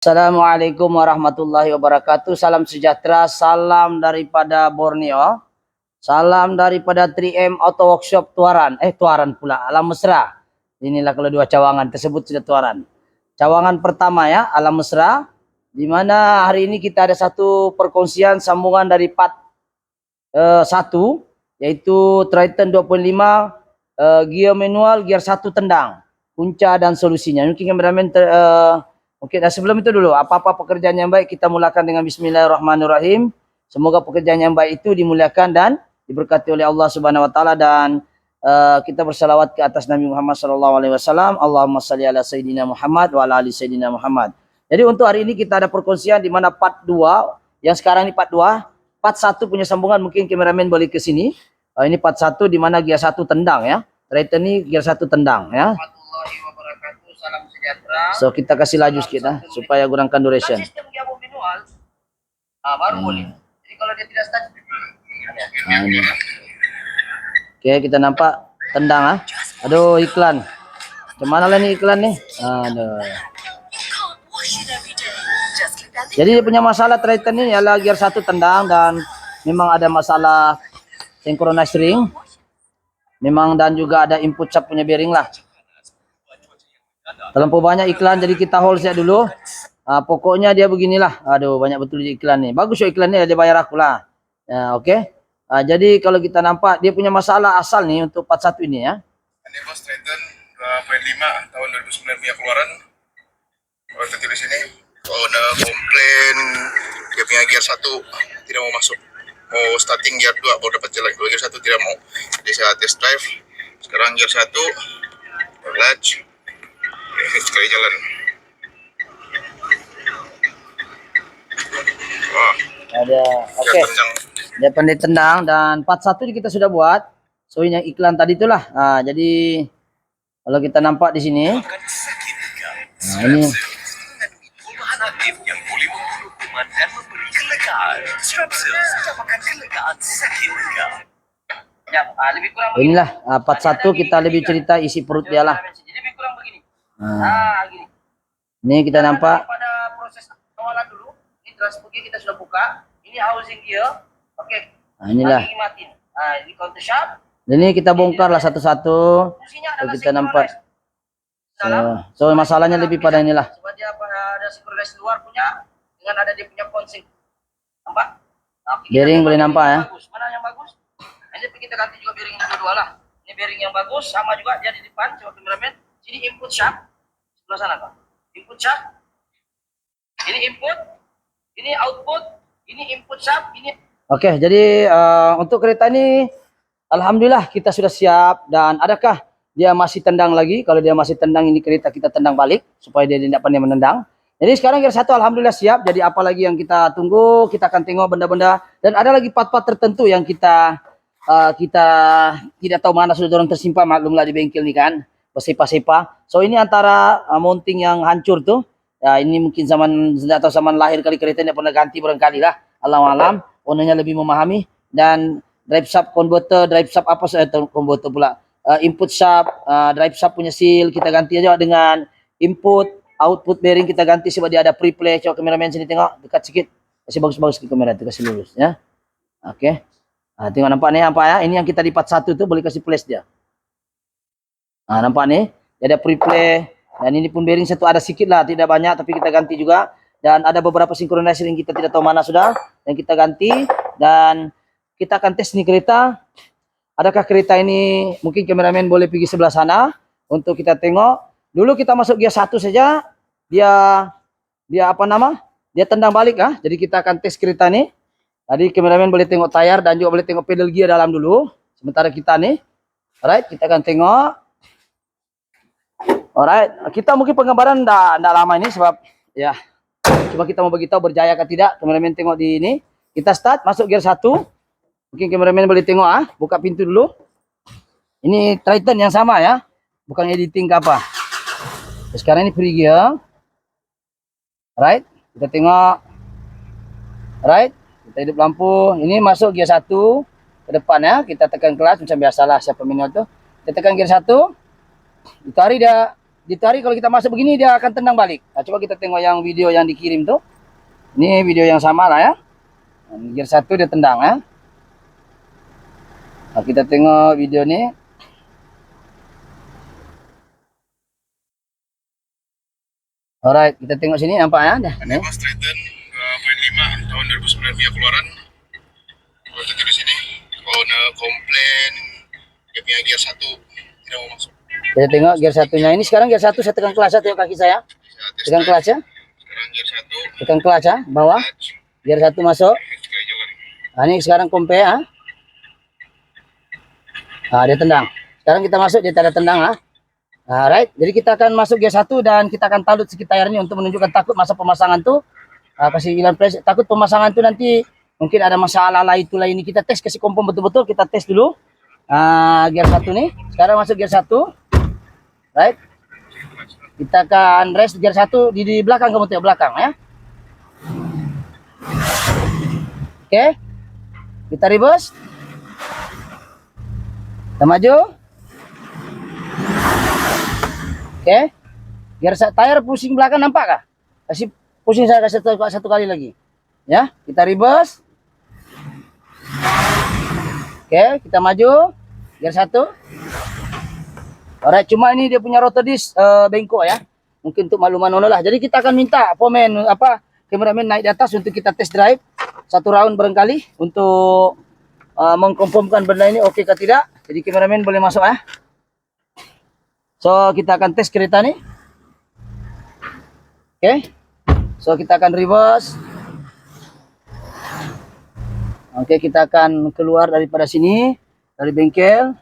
Assalamualaikum warahmatullahi wabarakatuh. Salam sejahtera, salam daripada Borneo. Salam daripada 3M Auto Workshop Tuaran. Tuaran pula, Alam Mesra. Inilah kalau dua cawangan tersebut sudah Tuaran. Cawangan pertama ya, Alam Mesra. Di mana hari ini kita ada satu perkongsian sambungan dari part 1, yaitu Triton 2.5 gear manual, gear 1 tendang, punca dan solusinya. Mungkin kameramen Oke, dan sebelum itu dulu, apa-apa pekerjaan yang baik kita mulakan dengan Bismillahirrahmanirrahim. Semoga pekerjaan yang baik itu dimuliakan dan diberkati oleh Allah Subhanahu Wa Taala, dan kita bersalawat ke atas Nabi Muhammad SAW. Allahumma salli ala Sayyidina Muhammad wa ala ali Sayyidina Muhammad. Jadi untuk hari ini kita ada perkongsian di mana part 2, yang sekarang ini part 2, part 1 punya sambungan, mungkin kameramen boleh ke sini. Ini part 1 di mana gear 1 tendang ya. Triton ini gear 1 tendang ya. Salam sejahtera. So kita kasih laju sedikit supaya kurangkan duration. Sistem gear manual baru boleh. Jadi kalau dia tidak start ini. Oke, kita nampak tendang Aduh, iklan. Kemana lah nih iklan nih? Aduh. Jadi dia punya masalah Triton ini ialah gear 1 tendang, dan memang ada masalah synchronize ring. Memang, dan juga ada input cap punya bearing lah. Terlampau banyak iklan, jadi kita hold saja dulu. Pokoknya dia beginilah. Aduh, banyak betul iklan nih. Bagus ya iklannya, dia bayar aku lah. Oke. Jadi kalau kita nampak dia punya masalah asal nih untuk part 1 ini ya. Ini bos Triton 2.5 tahun 2009 punya keluaran. Kalau tadi di sini, owner komplain dia punya gear 1 tidak mau masuk. Mau starting gear 2 baru dapat jalan. Kalau gear 1 tidak mau. Jadi saya test drive. Sekarang gear 1 clutch. Sekali jalan. Wah. Ada. Oke. Dia pandai tendang, dan part 1 kita sudah buat. So ini yang iklan tadi itulah. Jadi kalau kita nampak di sini. Ini. Inilah part 1 kita lebih cerita isi perut dia lah. Gini. Ini kita nampak pada proses awalan dulu. Ini transport kita sudah buka. Ini housing gear. Oke. Inilah. Ini counter shaft. Ini kita bongkar lah satu-satu. Kita nampak. So masalahnya lebih pada inilah. Sebab dia ada synchronize luar punya dengan ada dia punya konsing. Nampak? Bearing boleh nampak ya. Mana yang bagus? Ini kita ganti juga bearing yang kedua lah. Ini bearing yang bagus, sama juga dia di depan. Coba kameramen. Sini input shaft. Sebelah sana Pak. Input shaft. Ini input. Ini output. Ini input shaft. Ini. Oke, jadi untuk kereta ini alhamdulillah kita sudah siap. Dan adakah dia masih tendang lagi? Kalau dia masih tendang, ini kereta kita tendang balik supaya dia tidak pandai menendang. Jadi sekarang gear 1 alhamdulillah siap. Jadi apa lagi yang kita tunggu? Kita akan tengok benda-benda, dan ada lagi part-part tertentu yang kita tidak tahu mana sudah orang tersimpan, maklumlah di bengkel nih kan. Sepa-sepa. So ini antara mounting yang hancur tuh. Ya, ini mungkin tidak tahu zaman lahir kali kereta ini pernah ganti barangkali lah. Alam-alam. Ownernya lebih memahami. Dan drive shaft converter, drive shaft apa converter pula. Input shaft, drive shaft punya seal kita ganti aja dengan input, output bearing kita ganti sebab dia ada pre-play. Coba kameramen sini tengok dekat sikit. Kasih bagus-bagus ke kamera, kasih lurus ya. Oke. Tengok nampak nih apa ya? Ini yang kita di part 1 tuh, boleh kasih flash dia. Nampak nih, dia ada pre-play, dan ini pun bearing satu ada sedikit lah, tidak banyak tapi kita ganti juga. Dan ada beberapa synchronizer yang kita tidak tahu mana sudah, yang kita ganti. Dan kita akan tes nih kereta. Adakah kereta ini, mungkin kameramen boleh pergi sebelah sana untuk kita tengok. Dulu kita masuk gear 1 saja, dia apa nama? Dia tendang balik Jadi kita akan tes kereta nih. Tadi kameramen boleh tengok tayar dan juga boleh tengok pedal gear dalam dulu. Sementara kita nih, alright, kita akan tengok. Alright, kita mungkin penggambaran ndak lama ini sebab ya coba kita mau beritahu berjaya atau tidak. Kameramen tengok di ini. Kita start masuk gear 1. Mungkin kameramen boleh tengok buka pintu dulu. Ini Triton yang sama ya. Bukan editing ke apa. Sekarang ini free gear. Alright, kita tengok. Alright, kita hidup lampu. Ini masuk gear 1 ke depan ya. Kita tekan kelas macam biasalah siapa manual tuh. Kita tekan gear 1. Ditarik dia ditarik, kalau kita masuk begini dia akan tendang balik. Nah, coba kita tengok yang video yang dikirim tuh. Ini video yang sama lah ya. Gear 1 dia tendang ya. Nah, kita tengok video ini. Alright, kita tengok sini nampak ya. Dah. Neva Triton 2.5 tahun 2009 punya keluaran. Kalau tertulis sini, owner komplain dia punya gear 1 tidak mau masuk. Kita tengok gear 1-nya. Ini sekarang gear 1 saya tekan kelas ya, tengok kaki saya. Saya tes Tekan kelas ya. sekarang gear 1, Tekan kelas ya, bawah. clutch, Gear 1 masuk. sekali jalan. Nah, ini sekarang kompe ya. Nah, dia tendang. Sekarang kita masuk, dia tak ada tendang lah. Nah, right. Jadi kita akan masuk gear 1 dan kita akan talut sekitar ini untuk menunjukkan takut masa pemasangan tuh. Kasih ilan press, takut pemasangan tuh nanti mungkin ada masalah lah itulah ini. Kita tes, kasih kompon betul-betul, kita tes dulu. Gear 1 nih. Sekarang masuk gear 1. Right. Kita akan rest gear 1 di belakang, kamu tengok belakang ya. Oke. Kita reverse. Kita maju. Oke. Gear tire pusing belakang nampak kah? Kasih pusing, saya kasih satu kali lagi. Ya, kita reverse. Oke, kita maju. Gear 1. Alright, cuma ini dia punya rotor disc bengkok ya. Mungkin untuk makluman lah. Jadi kita akan minta foreman kameramen naik di atas untuk kita test drive 1 round barangkali untuk mengkonfirmkan benda ini oke kah tidak. Jadi kameramen boleh masuk ya. So kita akan tes kereta nih. Oke. So kita akan reverse. Oke, kita akan keluar daripada sini, dari bengkel.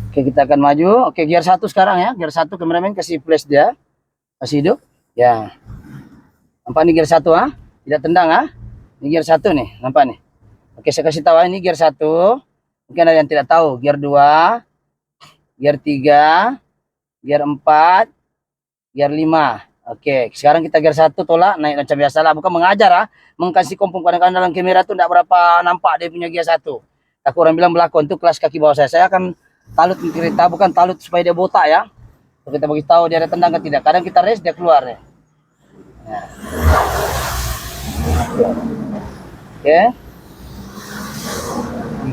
Oke, kita akan maju. Oke, gear 1 sekarang ya. Gear 1 kameramen kasih flash dia. Kasih hidup. Ya. Nampak nih gear 1 ha? Tidak tendang ha? Ini gear 1 nih, nampak nih. Oke, saya kasih tahu ini gear 1. Mungkin ada yang tidak tahu. Gear 2, gear 3, gear 4, gear 5. Oke, sekarang kita gear 1 tolak, naik macam biasa lah. Bukan mengajar ha? Mengkasih kompon kadang-kadang dalam kamera tuh tidak berapa nampak dia punya gear 1. Aku orang bilang belakon tuh kelas kaki bawah saya. Saya akan talut kereta, bukan talut supaya dia botak ya. So, kita bagi tahu dia ada tendang ke tidak. Kadang kita race dia keluar ya. Oke.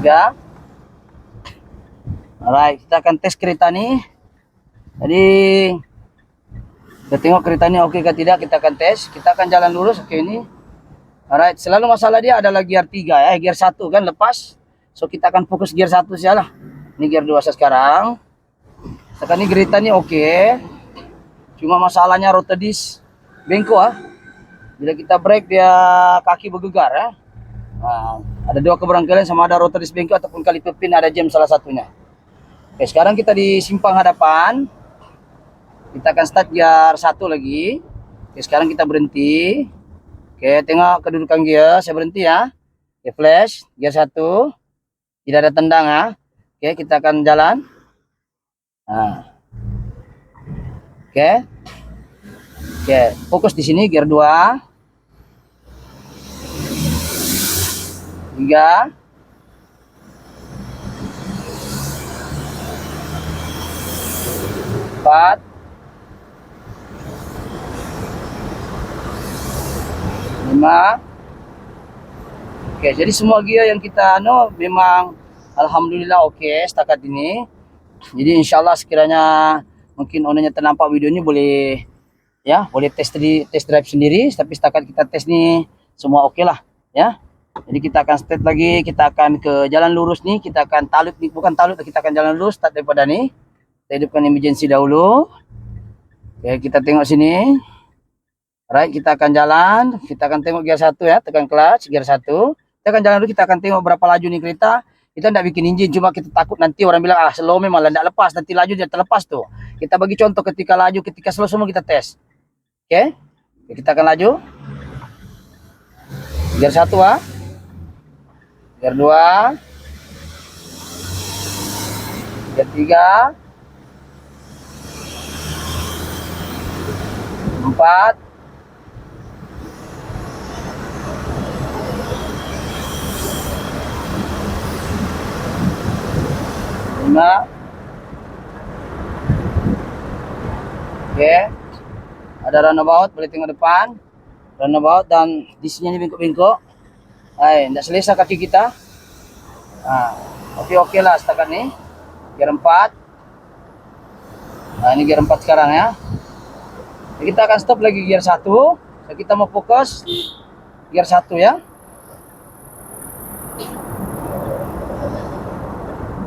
3. Alright, kita akan tes kereta nih. Jadi kita tengok kereta ini oke kah tidak, kita akan tes. Kita akan jalan lurus oke ini. Alright, selalu masalah dia adalah gear 3 ya, gear 1 kan lepas. So kita akan fokus gear 1 saja lah. Ini gear 2 sekarang. Sekarang ini kereta ini oke. Cuma masalahnya rotor disc bengkok ah. Bila kita brake dia kaki bergegar ya. Nah, ada 2 keberangkalian sama ada rotor disc bengkok ataupun kaliper pin ada jam salah satunya. Oke, sekarang kita di simpang hadapan. Kita akan start gear 1 lagi. Oke, sekarang kita berhenti. Oke, tengok kedudukan gear, saya berhenti ya. Oke, flash gear 1. Tidak ada tendang ya. Oke, kita akan jalan. Nah. Oke. Oke, fokus di sini gear 2. 3. 4. 5. Oke, jadi semua gear yang kita memang alhamdulillah oke setakat ini. Jadi insyaallah sekiranya mungkin ownernya ternampak video ini boleh ya, boleh test drive sendiri, tapi setakat kita tes nih semua oke lah ya. Jadi kita akan start lagi, kita akan ke jalan lurus nih, kita akan talut nih, bukan talut, kita akan jalan lurus start daripada nih. Kita hidupkan emergency dahulu. Oke, kita tengok sini. Right, kita akan jalan, kita akan tengok gear 1 ya, tekan clutch, gear 1. Kita akan jalan dulu, kita akan tengok berapa laju nih kereta. Kita tidak bikin engine, cuma kita takut nanti orang bilang, slow memang lah, tidak lepas, nanti laju dia terlepas tuh. Kita bagi contoh ketika laju, ketika slow semua kita tes. Oke, kita akan laju. Gear 1 ah. Gear 2. Gear 3. 4. 5. 5. Oke. Ada runabout, boleh tengok depan. Runabout dan di sini bengkok-bengkok. Tidak selesa kaki kita. Oke lah setakat nih. Gear 4. Ini gear 4 sekarang ya. Kita akan stop lagi gear 1. Kita mau fokus gear 1 ya.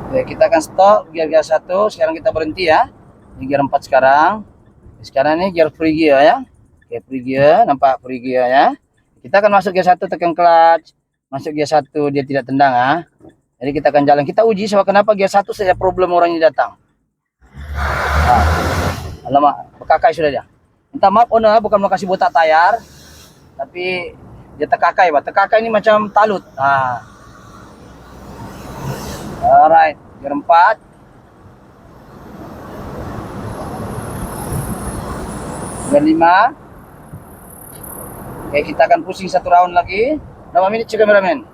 Oke, kita akan stop gear 1. Sekarang kita berhenti ya. Ini gear 4 sekarang. Sekarang ini gear free gear ya. Oke, free gear, nampak free gear ya. Kita akan masuk gear 1, tekan clutch. Masuk gear 1, dia tidak tendang ya. Jadi kita akan jalan. Kita uji sebab kenapa gear 1 saja problem orang ini datang. Alamak, berkakai sudah dia. Minta maaf owner, bukan mau kasih botak tayar. Tapi dia terkakai, Pak. Terkakai ini macam talut. Alright, gear 4. Gear 5. Oke, kita akan pusing 1 round lagi. Berapa menit cek kameramen?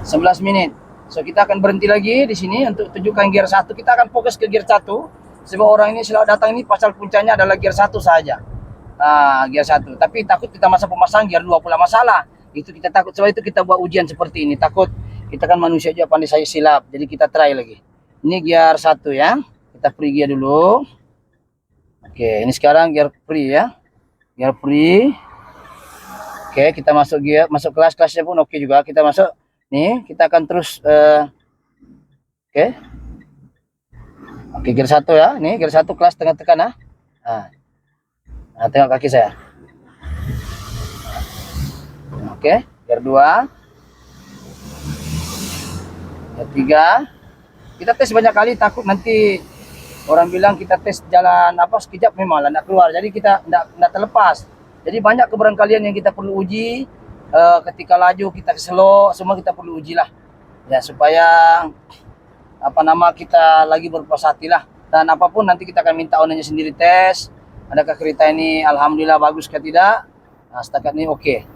11 menit. So kita akan berhenti lagi di sini untuk tunjukkan gear 1. Kita akan fokus ke gear 1. Sebab orang ini selalu datang ini pasal puncanya adalah gear 1 saja. Gear 1. Tapi takut kita masa pemasangan gear 2 pula masalah. Itu kita takut. Sebab itu kita buat ujian seperti ini. Takut kita kan manusia juga pandai saya silap. Jadi kita try lagi. Ini gear 1 ya. Kita free gear dulu. Oke, ini sekarang gear free ya. Gear free. Oke, kita masuk gear, masuk kelas-kelasnya pun oke juga. Kita masuk nih, kita akan terus oke. Oke, gear 1 ya. Nih, gear 1 kelas tengah tekan ya. Tengok kaki saya. Oke, gear 2. Gear 3. Kita tes banyak kali, takut nanti orang bilang kita tes jalan apa sekejap memang lah nak keluar. Jadi kita tidak terlepas. Jadi banyak keberangkalian yang kita perlu uji. Ketika laju kita slow, semua kita perlu uji lah. Ya, supaya kita lagi berpuas hati lah. Dan apapun nanti kita akan minta ownernya sendiri tes. Adakah kereta ini alhamdulillah bagus ke tidak? Setakat ini oke.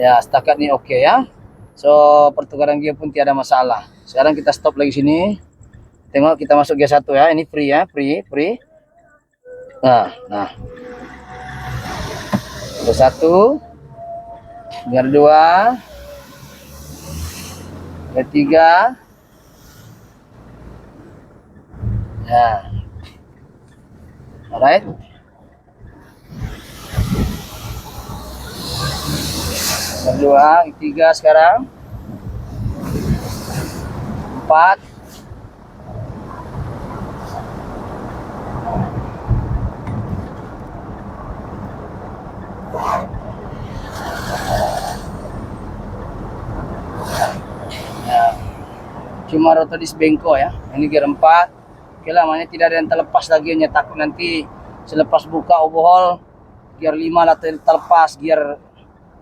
Ya, setakat ini oke ya. So, pertukaran gear pun tiada masalah. Sekarang kita stop lagi sini. Tengok kita masuk gear 1 ya. Ini free ya, free. Nah. Gear 1. Gear 2. Gear 3. Ya. Alright. Gear 2, gear 3 sekarang. 4. Cuma rotor dis bengkok ya. Ini gear 4. Oke lah, makanya tidak ada yang terlepas lagi. Hanya takut nanti selepas buka overhaul gear 5 lah terlepas, gear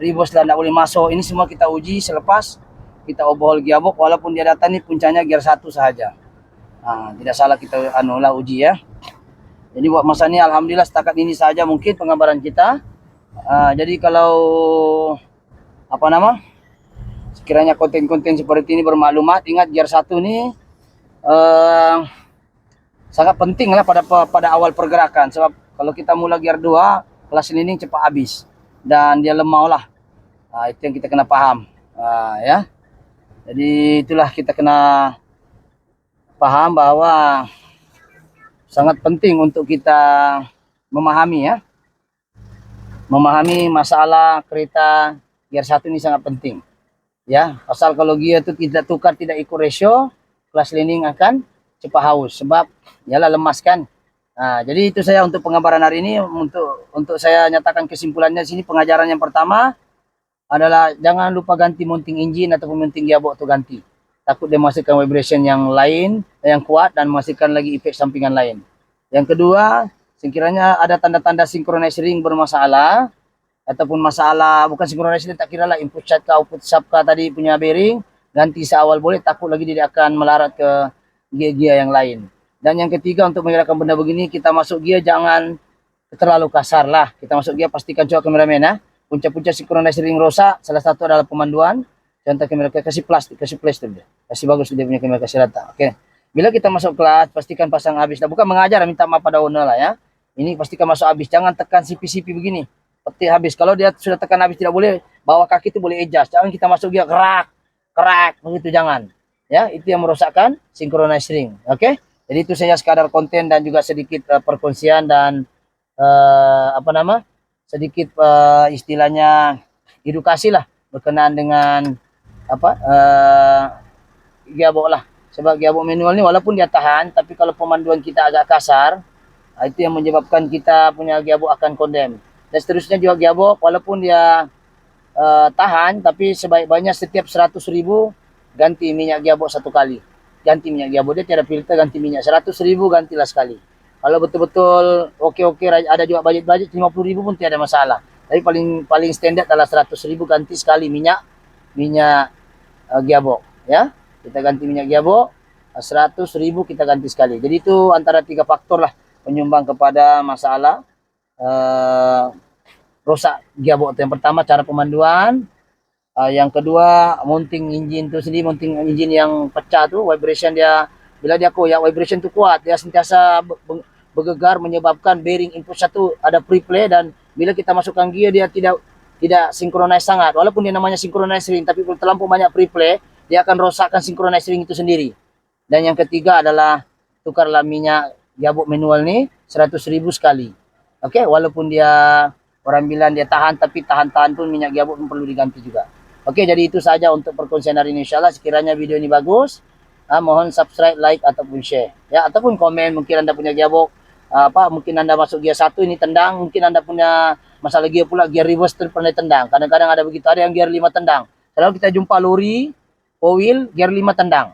reverse lah tidak boleh masuk. Ini semua kita uji selepas kita overhaul gearbox. Walaupun dia datang ini puncanya gear 1 saja. Tidak salah kita uji ya. Jadi buat masa ini alhamdulillah setakat ini saja mungkin penggambaran kita. Jadi kalau sekiranya konten-konten seperti ini bermaklumat, ingat gear 1 ini sangat penting lah pada awal pergerakan. Sebab kalau kita mulai gear 2, kelas ini cepat habis dan dia lemah lah. Itu yang kita kena paham ya. Jadi itulah kita kena paham bahwa sangat penting untuk kita memahami ya. Memahami masalah kereta gear 1 ini sangat penting. Ya, pasal kalau gear itu tidak tukar, tidak ikut ratio, kelas landing akan cepat haus sebab ialah lemas kan. Jadi itu saya untuk penggambaran hari ini. Untuk saya nyatakan kesimpulannya di sini, pengajaran yang pertama adalah jangan lupa ganti mounting engine ataupun mounting gearbox itu ganti. Takut dia menghasilkan vibration yang lain, yang kuat dan menghasilkan lagi efek sampingan lain. Yang kedua, sekiranya ada tanda-tanda synchronize ring bermasalah ataupun masalah bukan synchronize ring, tak kira lah input shaft ke output shaft ke tadi punya bearing, ganti seawal boleh, takut lagi dia akan melarat ke gear-gear yang lain. Dan yang ketiga, untuk menggerakkan benda begini, kita masuk gear jangan terlalu kasar lah. Kita masuk gear pastikan coba kameramen ya. Punca-punca synchronize ring rosak, salah satu adalah pemanduan. contoh kamera, kasih plastik, kasih plastik deh, kasih bagus dia punya kamera, kasih rata. Oke, bila kita masuk kelas pastikan pasang habis, nah bukan mengajar minta maaf pada owner lah ya, ini pastikan masuk habis, jangan tekan CP begini, peti habis. Kalau dia sudah tekan habis tidak boleh, bawah kaki itu boleh adjust, jangan kita masuk dia kerak kerak begitu, jangan ya, itu yang merosakkan synchronize ring. Oke, jadi itu saja sekadar konten dan juga sedikit perkongsian dan apa nama, sedikit istilahnya edukasi lah berkenaan dengan apa gearbox lah. Sebab gearbox manual ini walaupun dia tahan, tapi kalau pemanduan kita agak kasar, itu yang menyebabkan kita punya gearbox akan kondem. Dan seterusnya juga gearbox walaupun dia tahan, tapi sebaik-baiknya setiap 100.000 ganti minyak gearbox satu kali. Ganti minyak gearbox, dia tiada filter, ganti minyak 100.000 gantilah sekali. Kalau betul-betul oke, ada juga budget 50.000 pun tiada masalah. Tapi paling standar adalah 100.000 ganti sekali minyak gearbox ya. Kita ganti minyak gearbox 100.000 kita ganti sekali. Jadi itu antara 3 faktor lah penyumbang kepada masalah rusak gearbox. Yang pertama cara pemanduan, yang kedua mounting engine itu sendiri, mounting engine yang pecah tuh vibration dia, bila dia koyak vibration itu kuat, dia sentiasa bergegar menyebabkan bearing input satu ada preplay, dan bila kita masukkan gear dia tidak synchronize sangat, walaupun dia namanya synchronize ring, tapi kalau terlampau banyak preplay dia akan rosakkan synchronize ring itu sendiri. Dan yang ketiga adalah tukarlah minyak gearbox manual nih 100.000 sekali. Oke, walaupun dia orang bilang dia tahan, tapi tahan-tahan pun minyak gearbox pun perlu diganti juga. Oke, jadi itu saja untuk perkongsian hari ini. Insyaallah sekiranya video ini bagus, mohon subscribe, like ataupun share ya, ataupun komen. Mungkin Anda punya gearbox mungkin Anda masuk gear 1 ini tendang, mungkin Anda punya masalah gear pula, gear reverse pernah tendang. Kadang-kadang ada begitu, ada yang gear 5 tendang. Kalau kita jumpa lori 4 wheel gear 5 tendang.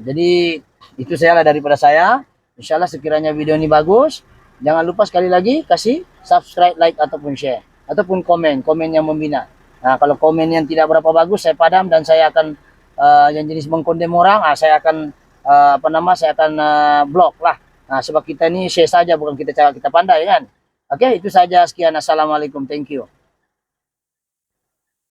Jadi itu sajalah daripada saya. Insyaallah sekiranya video ini bagus, jangan lupa sekali lagi kasih subscribe, like ataupun share, ataupun komen yang membina. Kalau komen yang tidak berapa bagus saya padam, dan saya akan yang jenis mengkondem orang, saya akan saya akan blok lah. Sebab kita ini share saja, bukan kita cara kita pandai kan. Oke, itu saja, sekian, assalamualaikum, thank you.